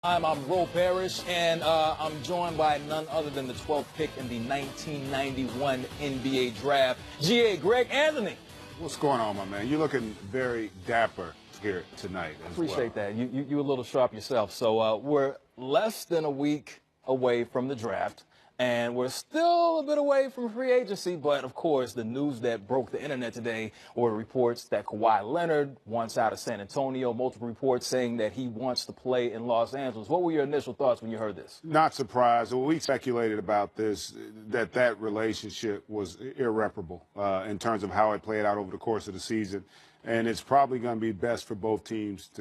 I'm Ro Parrish, and I'm joined by none other than the 12th pick in the 1991 NBA Draft, GA Greg Anthony. What's going on, my man? You're looking very dapper here tonight as Appreciate well. that. You a little sharp yourself. So we're less than a week away from the draft, and we're still a bit away from free agency. But, of course, the news that broke the internet today were reports that Kawhi Leonard wants out of San Antonio, multiple reports saying that he wants to play in Los Angeles. What were your initial thoughts when you heard this? Not surprised. We speculated about this, that relationship was irreparable in terms of how it played out over the course of the season. And it's probably going to be best for both teams,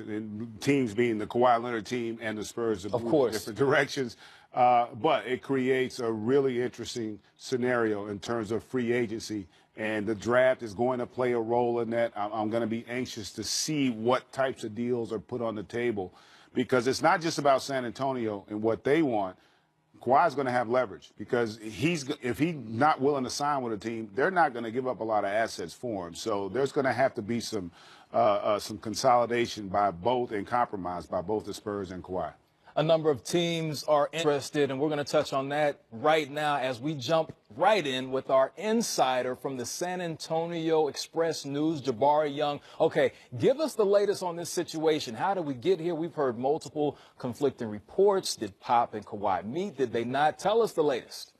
teams being the Kawhi Leonard team and the Spurs, to move in different directions. But it creates a really interesting scenario in terms of free agency. And the draft is going to play a role in that. I'm going to be anxious to see what types of deals are put on the table, because it's not just about San Antonio and what they want. Kawhi's going to have leverage, because if he's not willing to sign with a team, they're not going to give up a lot of assets for him. So there's going to have to be some consolidation by both and compromise by both the Spurs and Kawhi. A number of teams are interested, and we're going to touch on that right now as we jump right in with our insider from the San Antonio Express News, Jabari Young. Okay, give us the latest on this situation. How did we get here? We've heard multiple conflicting reports. Did Pop and Kawhi meet? Did they not? Tell us the latest.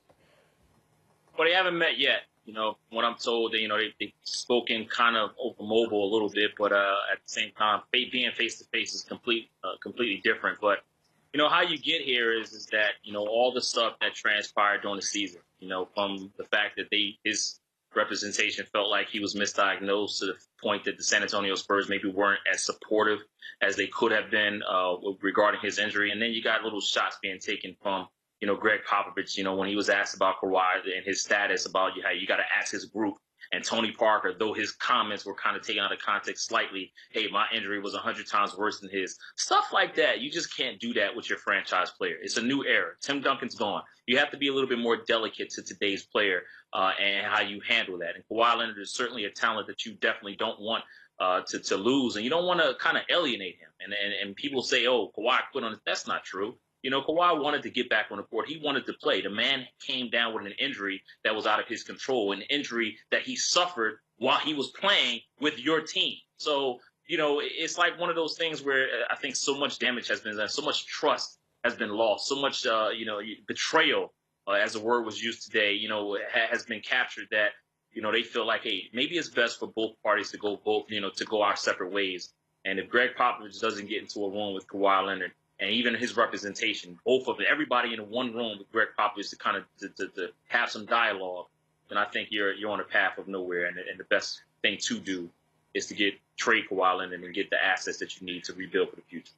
Well, they haven't met yet. You know, what I'm told, they've spoken kind of over mobile a little bit, but at the same time, being face-to-face is completely different. But how you get here is that, all the stuff that transpired during the season, from the fact that his representation felt like he was misdiagnosed to the point that the San Antonio Spurs maybe weren't as supportive as they could have been regarding his injury. And then you got little shots being taken from, Greg Popovich, when he was asked about Kawhi and his status about how you got to ask his group. And Tony Parker, though his comments were kind of taken out of context slightly, hey, my injury was 100 times worse than his. Stuff like that, you just can't do that with your franchise player. It's a new era. Tim Duncan's gone. You have to be a little bit more delicate to today's player and how you handle that. And Kawhi Leonard is certainly a talent that you definitely don't want to lose. And you don't want to kind of alienate him. And people say, oh, Kawhi quit on it. That's not true. Kawhi wanted to get back on the court. He wanted to play. The man came down with an injury that was out of his control, an injury that he suffered while he was playing with your team. So, it's like one of those things where I think so much damage has been done, so much trust has been lost, so much, betrayal, as the word was used today, has been captured that, they feel like, hey, maybe it's best for both parties to go our separate ways. And if Greg Popovich doesn't get into a room with Kawhi Leonard, and even his representation, both of everybody in one room with Greg Popovich to kind of to have some dialogue, then I think you're on a path of nowhere. And the best thing to do is to trade Kawhi Leonard and get the assets that you need to rebuild for the future.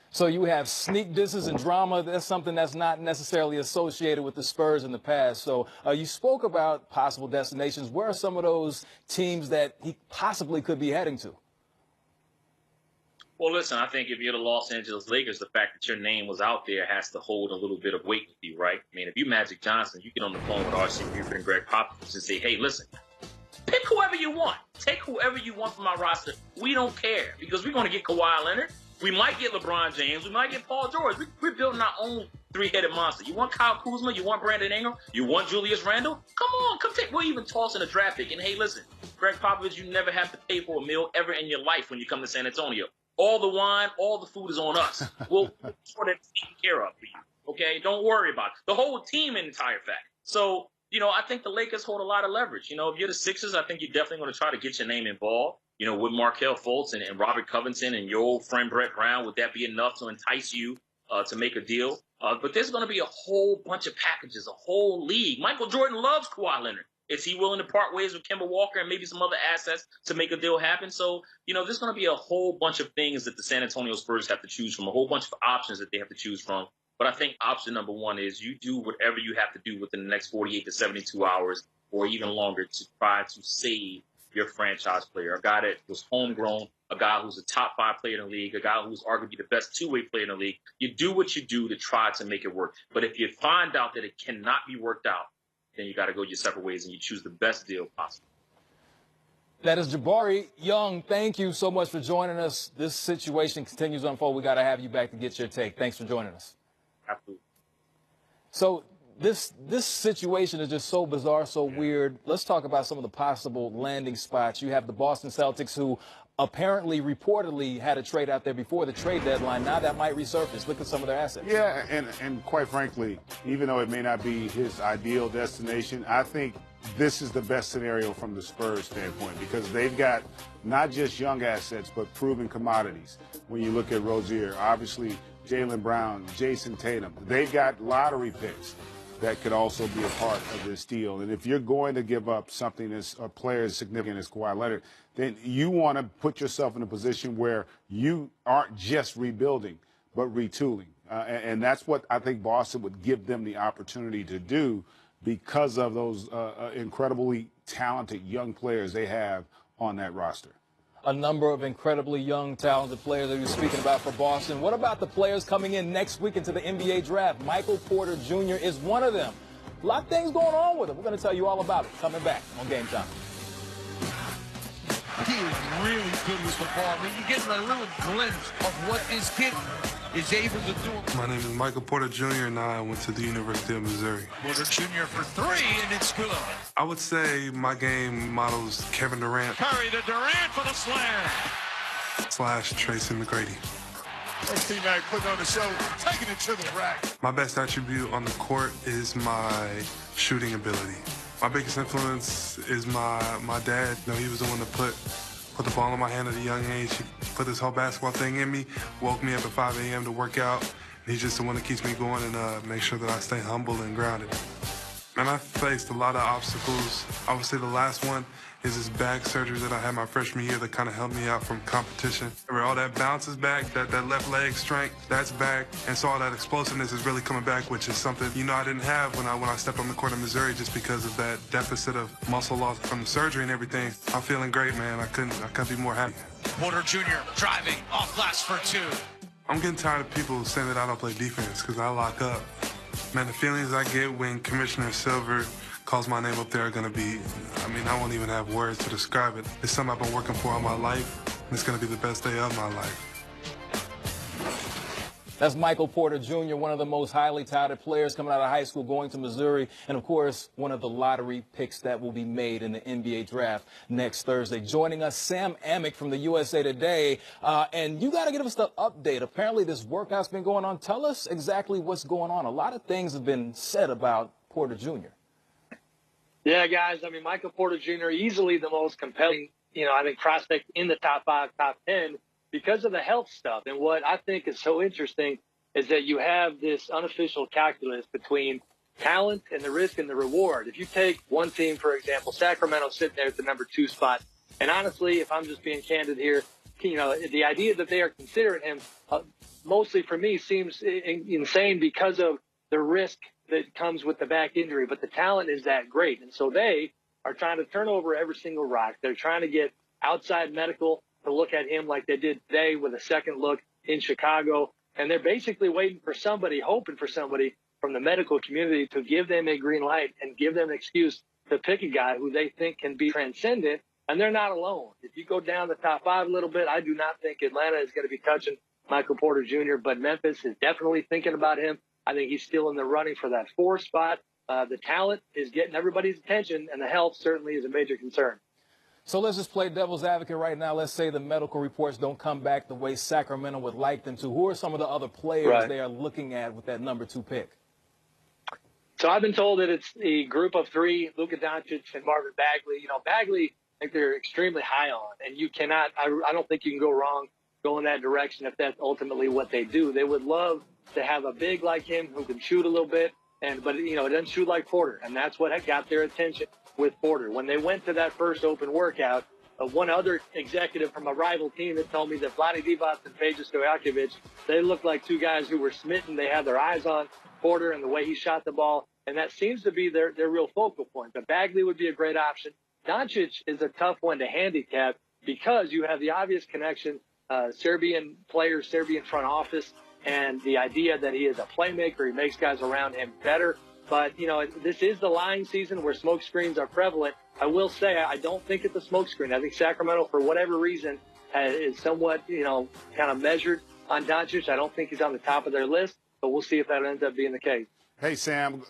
So you have sneak disses and drama. That's something that's not necessarily associated with the Spurs in the past. So you spoke about possible destinations. Where are some of those teams that he possibly could be heading to? Well, listen, I think if you're the Los Angeles Lakers, the fact that your name was out there has to hold a little bit of weight with you, right? I mean, if you're Magic Johnson, you get on the phone with R.C. Buford and Greg Popovich and say, hey, listen, pick whoever you want. Take whoever you want from our roster. We don't care, because we're going to get Kawhi Leonard. We might get LeBron James. We might get Paul George. We're building our own three-headed monster. You want Kyle Kuzma? You want Brandon Ingram? You want Julius Randle? Come on, come take. We'll even toss in a draft pick. And hey, listen, Greg Popovich, you never have to pay for a meal ever in your life when you come to San Antonio. All the wine, all the food is on us. We'll sort it taken care of for you. Okay? Don't worry about it. The whole team, in entire fact. So, I think the Lakers hold a lot of leverage. If you're the Sixers, I think you're definitely going to try to get your name involved. With Markelle Fultz and Robert Covington and your old friend Brett Brown, would that be enough to entice you to make a deal? But there's going to be a whole bunch of packages, a whole league. Michael Jordan loves Kawhi Leonard. Is he willing to part ways with Kemba Walker and maybe some other assets to make a deal happen? So, there's going to be a whole bunch of things that the San Antonio Spurs have to choose from, a whole bunch of options that they have to choose from. But I think option number one is you do whatever you have to do within the next 48 to 72 hours or even longer to try to save your franchise player, a guy that was homegrown, a guy who's a top 5 player in the league, a guy who's arguably the best two-way player in the league. You do what you do to try to make it work. But if you find out that it cannot be worked out, then you got to go your separate ways and you choose the best deal possible. That is Jabari Young. Thank you so much for joining us. This situation continues to unfold. We got to have you back to get your take. Thanks for joining us. Absolutely. So this situation is just so bizarre, so weird. Let's talk about some of the possible landing spots. You have the Boston Celtics, who apparently, reportedly, had a trade out there before the trade deadline. Now that might resurface. Look at some of their assets. Yeah, and quite frankly, even though it may not be his ideal destination, I think this is the best scenario from the Spurs standpoint, because they've got not just young assets, but proven commodities. When you look at Rozier, obviously Jaylen Brown, Jason Tatum, they've got lottery picks that could also be a part of this deal. And if you're going to give up something as a player as significant as Kawhi Leonard, then you want to put yourself in a position where you aren't just rebuilding, but retooling. And that's what I think Boston would give them the opportunity to do, because of those incredibly talented young players they have on that roster. A number of incredibly young, talented players that you're speaking about for Boston. What about the players coming in next week into the NBA draft? Michael Porter Jr. is one of them. A lot of things going on with him. We're going to tell you all about it coming back on Game Time. He is really good with the ball. I mean, you're getting a little glimpse of what this kid is able to do. My name is Michael Porter Jr., and I went to the University of Missouri. Porter Jr. for three, and it's good. I would say my game models Kevin Durant Curry to Durant for the slam. / Tracy McGrady. First team back putting on the show, taking it to the rack. My best attribute on the court is my shooting ability. My biggest influence is my dad. You know, he was the one to put the ball in my hand at a young age. He put this whole basketball thing in me, woke me up at 5 a.m. to work out. He's just the one that keeps me going and make sure that I stay humble and grounded. And I faced a lot of obstacles. I would say the last one is this back surgery that I had my freshman year that kind of helped me out from competition. Where all that bounce is back, that left leg strength, that's back. And so all that explosiveness is really coming back, which is something, you know, I didn't have when I stepped on the court in Missouri, just because of that deficit of muscle loss from the surgery and everything. I'm feeling great, man. I couldn't be more happy. Porter Jr. driving off glass for two. I'm getting tired of people saying that I don't play defense because I lock up. Man, the feelings I get when Commissioner Silver calls my name up there are going to be, I mean, I won't even have words to describe it. It's something I've been working for all my life, and it's going to be the best day of my life. That's Michael Porter Jr., one of the most highly touted players coming out of high school, going to Missouri, and, of course, one of the lottery picks that will be made in the NBA draft next Thursday. Joining us, Sam Amick from the USA Today, and you got to give us the update. Apparently, this workout's been going on. Tell us exactly what's going on. A lot of things have been said about Porter Jr. Yeah, guys, I mean, Michael Porter Jr., easily the most compelling, I think, prospect in the top 5, top 10 because of the health stuff. And what I think is so interesting is that you have this unofficial calculus between talent and the risk and the reward. If you take one team, for example, Sacramento sitting there at the number 2 spot, and honestly, if I'm just being candid here, the idea that they are considering him, mostly for me, seems insane because of the risk that comes with the back injury, but the talent is that great. And so they are trying to turn over every single rock. They're trying to get outside medical to look at him like they did today with a second look in Chicago. And they're basically waiting for somebody, hoping for somebody from the medical community to give them a green light and give them an excuse to pick a guy who they think can be transcendent. And they're not alone. If you go down the top 5 a little bit, I do not think Atlanta is going to be touching Michael Porter Jr., but Memphis is definitely thinking about him. I think he's still in the running for that 4 spot. The talent is getting everybody's attention, and the health certainly is a major concern. So let's just play devil's advocate right now. Let's say the medical reports don't come back the way Sacramento would like them to. Who are some of the other players they are looking at with that number 2 pick? So I've been told that it's the group of 3, Luka Doncic and Marvin Bagley. Bagley, I think they're extremely high on, and you cannot, I don't think you can go wrong going that direction if that's ultimately what they do. They would love to have a big like him who can shoot a little bit, but it doesn't shoot like Porter, and that's what had got their attention with Porter. When they went to that first open workout, one other executive from a rival team that told me that Vlade Divac and Peja Stojakovic, they looked like 2 guys who were smitten. They had their eyes on Porter and the way he shot the ball, and that seems to be their real focal point. But Bagley would be a great option. Doncic is a tough one to handicap because you have the obvious connection, Serbian players, Serbian front office, and the idea that he is a playmaker, he makes guys around him better. But, this is the lying season where smoke screens are prevalent. I will say I don't think it's a smoke screen. I think Sacramento, for whatever reason, is somewhat, kind of measured on Doncic. I don't think he's on the top of their list, but we'll see if that ends up being the case. Hey, Sam,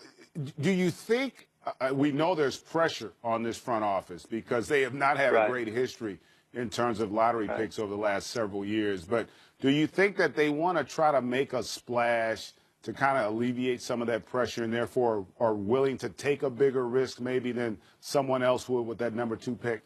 do you think we know there's pressure on this front office because they have not had a great history in terms of lottery picks over the last several years, but do you think that they want to try to make a splash to kind of alleviate some of that pressure and therefore are willing to take a bigger risk maybe than someone else would with that number 2 pick?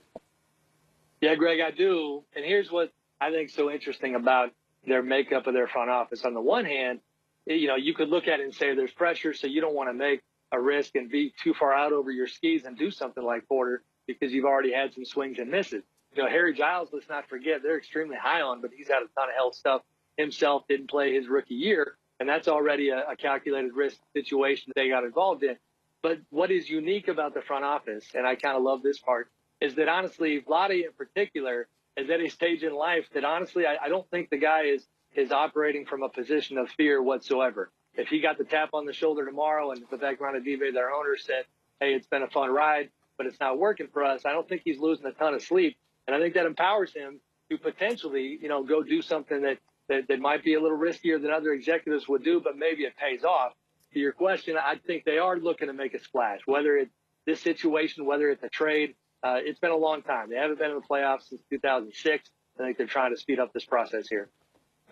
Yeah, Greg, I do. And here's what I think is so interesting about their makeup of their front office. On the one hand, you could look at it and say there's pressure, so you don't want to make a risk and be too far out over your skis and do something like Porter because you've already had some swings and misses. Harry Giles, let's not forget, they're extremely high on, but he's had a ton of health stuff himself, didn't play his rookie year, and that's already a calculated risk situation they got involved in. But what is unique about the front office, and I kind of love this part, is that honestly, Vlade in particular is at a stage in life that honestly I don't think the guy is operating from a position of fear whatsoever. If he got the tap on the shoulder tomorrow and Vivek Ranadive, their owner, said, hey, it's been a fun ride, but it's not working for us, I don't think he's losing a ton of sleep. And I think that empowers him to potentially, go do something that might be a little riskier than other executives would do, but maybe it pays off. To your question, I think they are looking to make a splash, whether it's this situation, whether it's a trade. It's been a long time. They haven't been in the playoffs since 2006. I think they're trying to speed up this process here.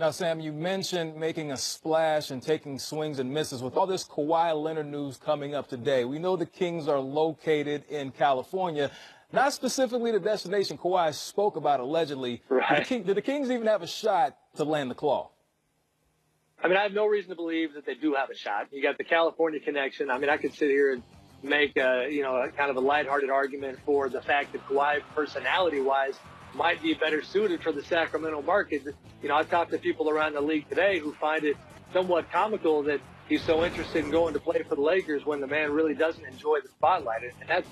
Now, Sam, you mentioned making a splash and taking swings and misses. With all this Kawhi Leonard news coming up today, we know the Kings are located in California, not specifically the destination Kawhi spoke about allegedly. Right. Did the Kings even have a shot to land the claw? I mean, I have no reason to believe that they do have a shot. You got the California connection. I mean, I could sit here and make a kind of a lighthearted argument for the fact that Kawhi, personality-wise, might be better suited for the Sacramento market. I've talked to people around the league today who find it somewhat comical that he's so interested in going to play for the Lakers when the man really doesn't enjoy the spotlight. And that's,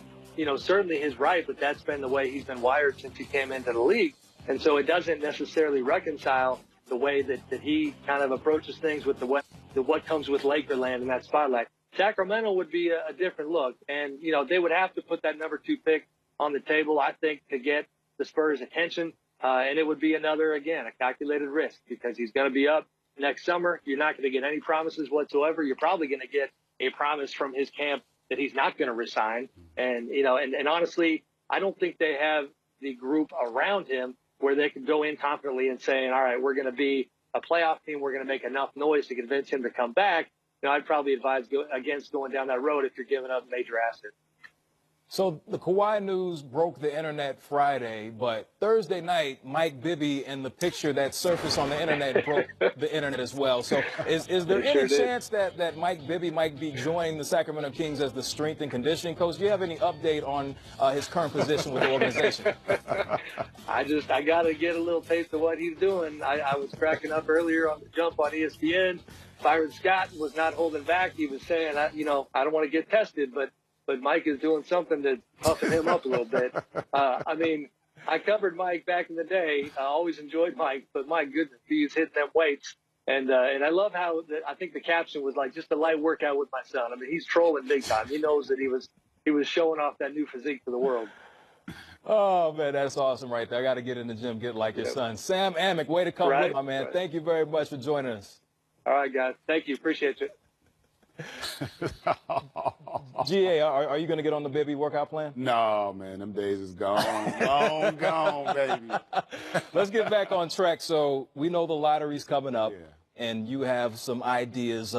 certainly his right, but that's been the way he's been wired since he came into the league. And so it doesn't necessarily reconcile the way that he kind of approaches things with what comes with Lakerland and that spotlight. Sacramento would be a different look. And, they would have to put that number 2 pick on the table, I think, to get the Spurs' attention. And it would be another, again, a calculated risk because he's going to be up next summer. You're not going to get any promises whatsoever. You're probably going to get a promise from his camp that he's not going to resign. And, and honestly, I don't think they have the group around him where they can go in confidently and saying, all right, we're going to be a playoff team. We're going to make enough noise to convince him to come back. I'd probably advise against going down that road if you're giving up major assets. So the Kawhi news broke the internet Friday, but Thursday night, Mike Bibby and the picture that surfaced on the internet broke the internet as well. So is there any chance that Mike Bibby might be joining the Sacramento Kings as the strength and conditioning coach? Do you have any update on his current position with the organization? I got to get a little taste of what he's doing. I was cracking up earlier on the jump on ESPN. Byron Scott was not holding back. He was saying, I don't want to get tested, but Mike is doing something that's puffing him up a little bit. I mean, I covered Mike back in the day. I always enjoyed Mike, but my goodness, he's hitting them weights. And I love how I think the caption was like just a light workout with my son. I mean, he's trolling big time. He knows that he was showing off that new physique to the world. Oh, man, that's awesome right there. I got to get in the gym, get like your son. Sam Amick, way to come with, my man. Thank you very much for joining us. All right, guys. Thank you. Appreciate you. GA, are you going to get on the Bibby workout plan? No, man, them days is gone. gone, baby. Let's get back on track. So we know the lottery's coming up, and you have some ideas,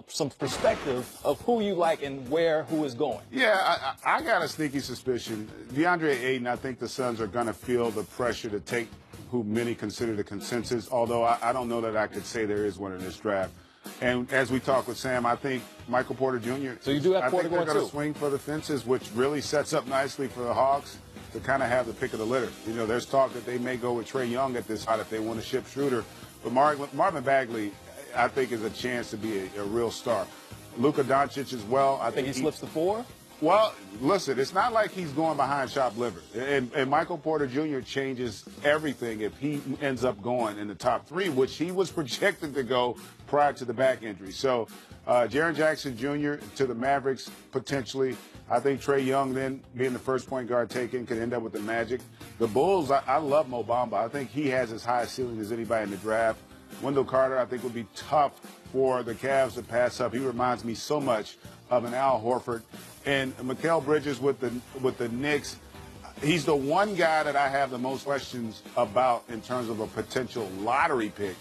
some perspective of who you like and who is going. Yeah, I got a sneaky suspicion. DeAndre Ayton, I think the Suns are going to feel the pressure to take who many consider the consensus, although I don't know that I could say there is one in this draft. And as we talk with Sam, I think Michael Porter Jr. So you do have Porter going too. I think they're going to swing for the fences, which really sets up nicely for the Hawks to kind of have the pick of the litter. There's talk that they may go with Trae Young at this spot if they want to ship Schroeder. But Marvin Bagley, I think, is a chance to be a real star. Luka Doncic as well. I think he slips to 4? Well, listen, it's not like he's going behind chopped liver. And Michael Porter Jr. changes everything if he ends up going in the top 3, which he was projected to go prior to the back injury. So, Jaren Jackson Jr. to the Mavericks, potentially. I think Trae Young, then, being the first point guard taken, could end up with the Magic. The Bulls, I love Mo Bamba. I think he has as high a ceiling as anybody in the draft. Wendell Carter, I think, would be tough for the Cavs to pass up. He reminds me so much of an Al Horford. And Mikal Bridges with the Knicks, he's the one guy that I have the most questions about in terms of a potential lottery pick.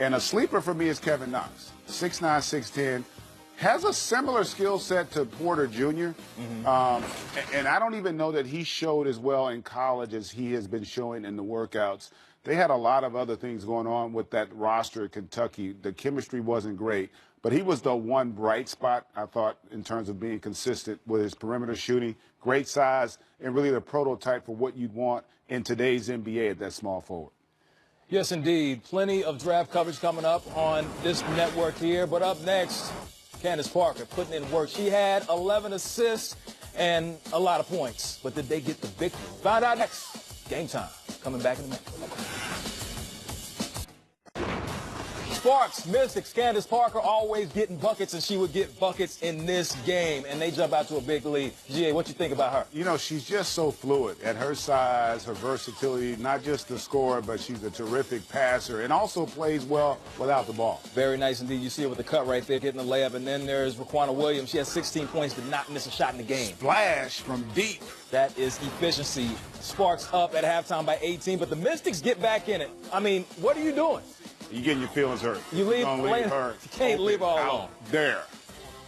And a sleeper for me is Kevin Knox, 6'9", 6'10", has a similar skill set to Porter Jr. And I don't even know that he showed as well in college as he has been showing in the workouts. They had a lot of other things going on with that roster at Kentucky. The chemistry wasn't great, but he was the one bright spot, I thought, in terms of being consistent with his perimeter shooting, great size, and really the prototype for what you'd want in today's NBA at that small forward. Yes, indeed. Plenty of draft coverage coming up on this network here. But up next, Candace Parker putting in work. She had 11 assists and a lot of points. But did they get the victory? Find out next. Game time. Coming back in a minute. Sparks, Mystics, Candace Parker always getting buckets, and she would get buckets in this game, and they jump out to a big lead. GA, what you think about her? You know, she's just so fluid at her size, her versatility, not just the scorer, but she's a terrific passer and also plays well without the ball. Very nice indeed. You see it with the cut right there, getting the layup, and then there's Raquana Williams. She has 16 points, did not miss a shot in the game. Splash from deep. That is efficiency. Sparks up at halftime by 18, but the Mystics get back in it. I mean, what are you doing? You're getting your feelings hurt. You leave her. You can't leave her all alone. There.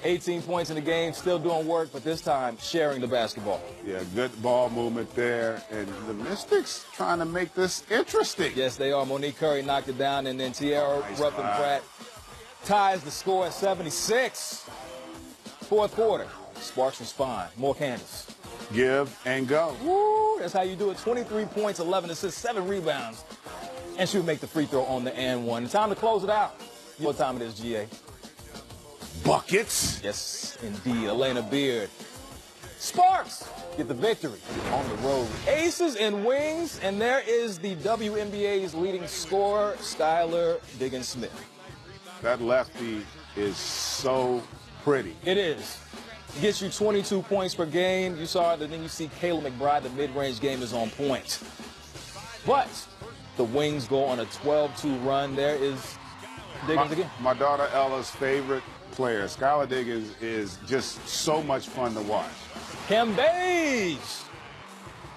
18 points in the game, still doing work, but this time sharing the basketball. Yeah, good ball movement there. And the Mystics trying to make this interesting. Yes, they are. Monique Curry knocked it down, and then Tierra Ruffin-Pratt ties the score at 76. Fourth quarter. Sparks respond. More Candace. Give and go. Woo, that's how you do it. 23 points, 11 assists, 7 rebounds. And she would make the free throw on the and one. Time to close it out. What time it is, GA? Buckets. Yes, indeed. Elena Beard. Sparks get the victory on the road. Aces and wings, and there is the WNBA's leading scorer, Skylar Diggins-Smith. That lefty is so pretty. It is. Gets you 22 points per game. You saw it, and then you see Kayla McBride. The mid-range game is on point. But the Wings go on a 12-2 run. There is Diggins again. My daughter Ella's favorite player. Skylar Diggins is just so much fun to watch. Cambage.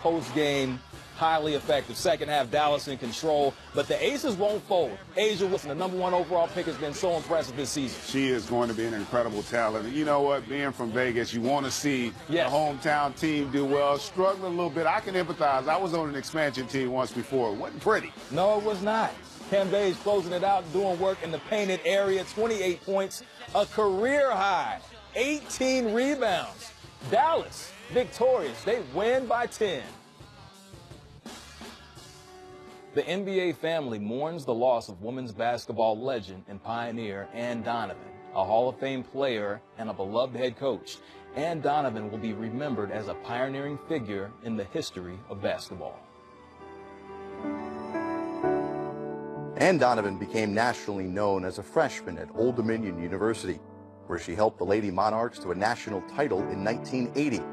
Post-game, highly effective. Second half, Dallas in control. But the Aces won't fold. Asia Wilson, the #1 overall pick, has been so impressive this season. She is going to be an incredible talent. And you know what? Being from Vegas, you want to see the hometown team do well. Struggling a little bit. I can empathize. I was on an expansion team once before. It wasn't pretty. No, it was not. Cambage closing it out, doing work in the painted area. 28 points, a career high. 18 rebounds. Dallas victorious. They win by 10. The NBA family mourns the loss of women's basketball legend and pioneer Ann Donovan, a Hall of Fame player and a beloved head coach. Ann Donovan will be remembered as a pioneering figure in the history of basketball. Ann Donovan became nationally known as a freshman at Old Dominion University, where she helped the Lady Monarchs to a national title in 1980.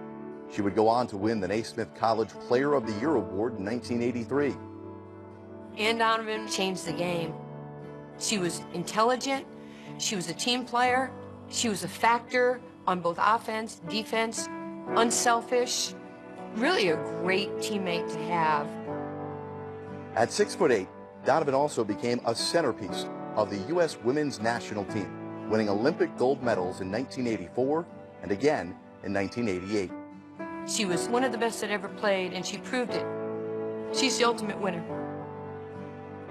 She would go on to win the Naismith College Player of the Year Award in 1983. Ann Donovan changed the game. She was intelligent, she was a team player, she was a factor on both offense, defense, unselfish, really a great teammate to have. At 6'8", Donovan also became a centerpiece of the U.S. women's national team, winning Olympic gold medals in 1984 and again in 1988. She was one of the best that ever played, and she proved it. She's the ultimate winner.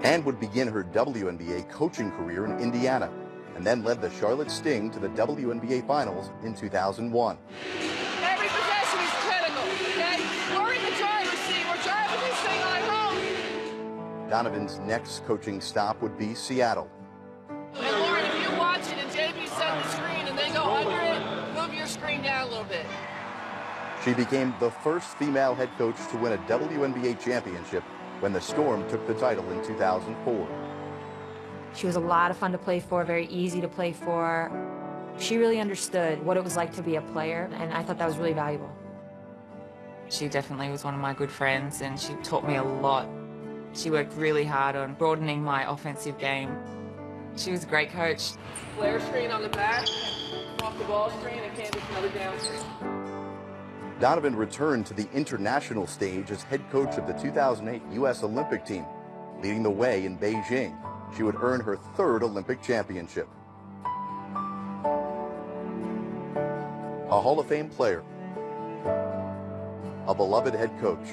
Ann would begin her WNBA coaching career in Indiana, and then led the Charlotte Sting to the WNBA Finals in 2001. Every possession is critical, okay? We're in the driver's seat. We're driving this thing on home. Donovan's next coaching stop would be Seattle. And Lauren, if you're watching and JB set the screen and they go under it, move your screen down a little bit. She became the first female head coach to win a WNBA championship when the Storm took the title in 2004. She was a lot of fun to play for, very easy to play for. She really understood what it was like to be a player, and I thought that was really valuable. She definitely was one of my good friends, and she taught me a lot. She worked really hard on broadening my offensive game. She was a great coach. Flare screen on the back, off the ball screen, and Candace another down screen. Donovan returned to the international stage as head coach of the 2008 U.S. Olympic team, leading the way in Beijing. She would earn her third Olympic championship. A Hall of Fame player, a beloved head coach,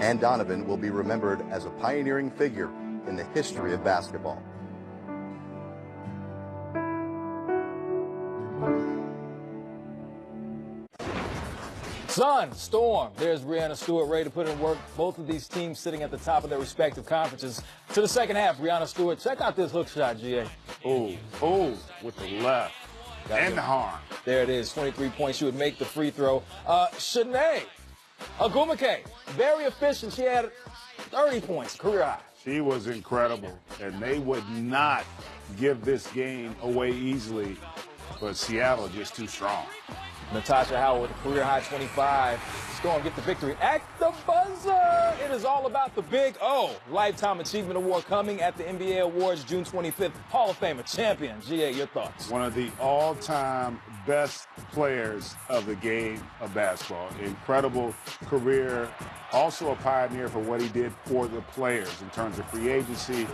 Ann Donovan will be remembered as a pioneering figure in the history of basketball. Sun, Storm, there's Breanna Stewart ready to put in work. Both of these teams sitting at the top of their respective conferences. To the second half, Breanna Stewart, check out this hook shot, GA. Oh, with the left. And the harm. There it is, 23 points. She would make the free throw. Shanae Agumake, very efficient. She had 30 points, career high. She was incredible, and they would not give this game away easily, but Seattle just too strong. Natasha Howell with a career high 25. Storm get the victory at the buzzer. It is all about the Big O. Lifetime Achievement Award coming at the NBA Awards June 25th. Hall of Famer champion. GA, your thoughts? One of the all-time best players of the game of basketball. Incredible career. Also a pioneer for what he did for the players in terms of free agency.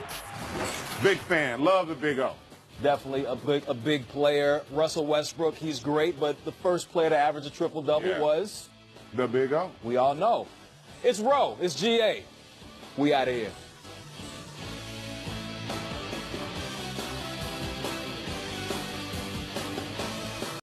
Big fan. Love the Big O. Definitely a big player. Russell Westbrook, he's great, but the first player to average a triple-double was the Big O. We all know. It's Roe. It's GA. We out of here.